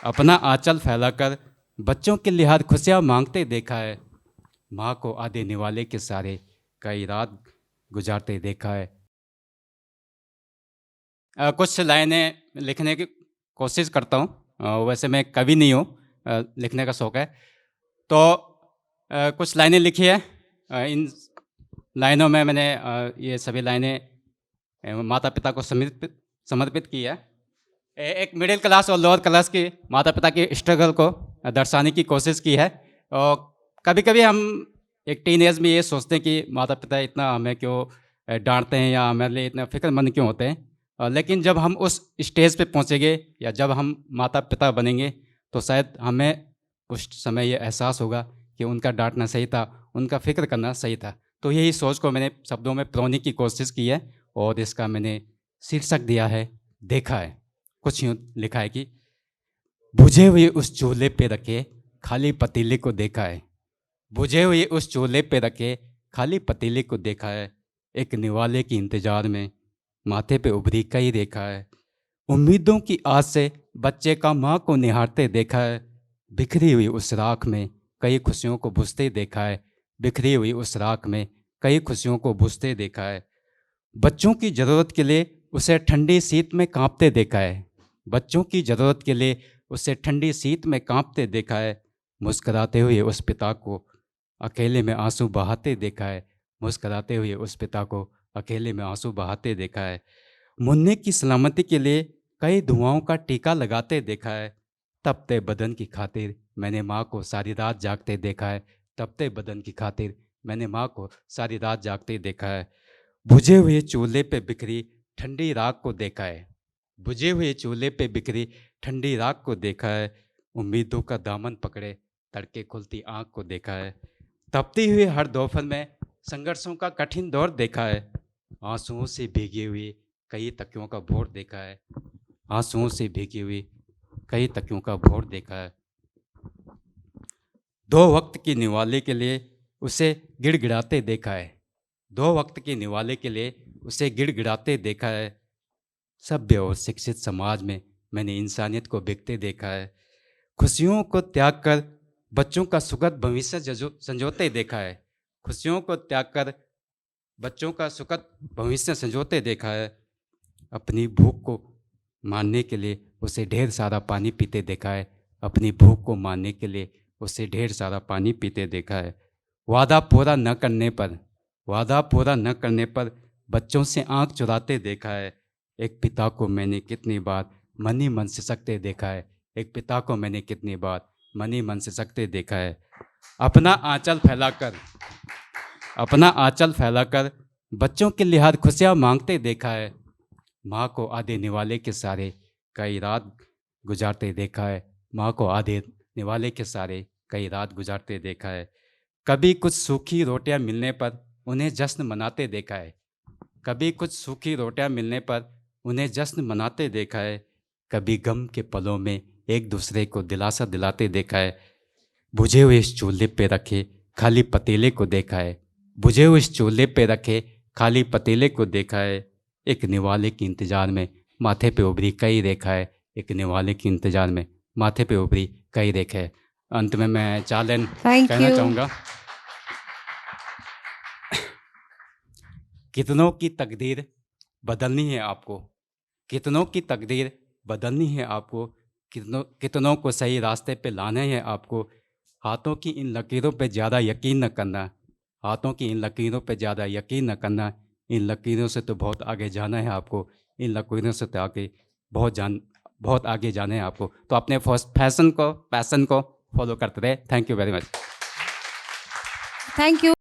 अपना आंचल फैलाकर बच्चों के लिए हर खुशियाँ मांगते देखा है। माँ को आधे निवाले के सारे कई रात गुजारते देखा है। कुछ लाइनें लिखने की कोशिश करता हूँ। वैसे मैं कवि नहीं हूँ, लिखने का शौक़ है। तो कुछ लाइनें लिखी है। इन लाइनों में मैंने ये सभी लाइनें माता पिता को समर्पित की है। एक मिडिल क्लास और लोअर क्लास की माता पिता की स्ट्रगल को दर्शाने की कोशिश की है। और कभी कभी हम एक टीन एज में ये सोचते हैं कि माता पिता इतना हमें क्यों डांटते हैं या हमारे लिए इतना फिक्रमंद क्यों होते हैं। लेकिन जब हम उस स्टेज पे पहुंचेंगे या जब हम माता पिता बनेंगे तो शायद हमें उस समय ये एहसास होगा कि उनका डांटना सही था, उनका फिक्र करना सही था। तो यही सोच को मैंने शब्दों में पिरोने की कोशिश की है और इसका मैंने शीर्षक दिया है देखा है। कुछ यूँ लिखा है कि बुझे हुए उस चूल्हे पे रखे खाली पतीले को देखा है। बुझे हुए उस चूल्हे पे रखे खाली पतीले को देखा है। एक निवाले के इंतजार में माथे पे उभरी कई रेखा है। उम्मीदों की आस से बच्चे का माँ को निहारते देखा है। बिखरी हुई उस राख में कई खुशियों को बुझते देखा है। बिखरी हुई उस राख में कई खुशियों को बुझते देखा है। बच्चों की ज़रूरत के लिए उसे ठंडी शीत में कांपते देखा है। बच्चों की ज़रूरत के लिए उसे ठंडी शीत में कांपते देखा है। मुस्कुराते हुए उस पिता को अकेले में आंसू बहाते देखा है। मुस्कुराते हुए उस पिता को अकेले में आंसू बहाते देखा है। मुन्ने की सलामती के लिए कई दुआओं का टीका लगाते देखा है। तपते बदन की खातिर मैंने माँ को सारी रात जागते देखा है। तपते बदन की खातिर मैंने माँ को सारी रात जागते देखा है। बुझे हुए चूल्हे पे बिखरी ठंडी राख को देखा है। बुझे हुए चूल्हे पे बिखरी ठंडी राख को देखा है। उम्मीदों का दामन पकड़े तड़के खुलती आँख को देखा है। तपती हुई हर दोपहर में संघर्षों का कठिन दौर देखा है। आंसुओं से भीगी हुई कई तकियों का भोर देखा है। आंसुओं से भीगी हुई कई तकियों का भोर देखा है। दो वक्त की निवाले के लिए उसे गिड़गिड़ाते देखा है। दो वक्त की निवाले के लिए उसे गिड़गिड़ाते देखा है। सभ्य और शिक्षित समाज में मैंने इंसानियत को बिकते देखा है। खुशियों को त्याग कर बच्चों का सुखद भविष्य संजोते देखा है। खुशियों को त्याग कर बच्चों का सुखद भविष्य संजोते देखा है। अपनी भूख को मारने के लिए उसे ढेर सारा पानी पीते देखा है। अपनी भूख को मारने के लिए उसे ढेर सारा पानी पीते देखा है। वादा पूरा न करने पर बच्चों से आंख चुराते देखा है। एक पिता को मैंने कितनी बार मन ही मन सिसकते देखा है। एक पिता को मैंने कितनी बार मन ही मन सिसकते देखा है। अपना आंचल फैलाकर बच्चों के लिए हर खुशियाँ मांगते देखा है। माँ को आधे निवाले के सारे कई रात गुजारते देखा है। माँ को आधे निवाले के सारे कई रात गुजारते देखा है। कभी कुछ सूखी रोटियां मिलने पर उन्हें जश्न मनाते देखा है। कभी कुछ सूखी रोटियां मिलने पर उन्हें जश्न मनाते देखा है। कभी गम के पलों में एक दूसरे को दिलासा दिलाते देखा है। बुझे हुए इस चूल्हे पे रखे खाली पतीले को देखा है। बुझे हुए इस चूल्हे पे रखे खाली पतीले को देखा है। एक निवाले के इंतजार में माथे पे उभरी कई रेखा है। एक निवाले के इंतजार में माथे पे उभरी कई रेखा है। अंत में मैं 4 लाइन कहना चाहूँगा। कितनों की तकदीर बदलनी है आपको। कितनों की तकदीर बदलनी है आपको। कितनों को सही रास्ते पे लाना है आपको। हाथों की इन लकीरों पे ज़्यादा यकीन न करना। हाथों की इन लकीरों पे ज़्यादा यकीन न करना। इन लकीरों से तो बहुत आगे जाना है आपको। इन लकीरों से तो आगे बहुत आगे जाना है आपको। तो अपने पैसन को फॉलो करते रहे। Thank you very much. Thank you.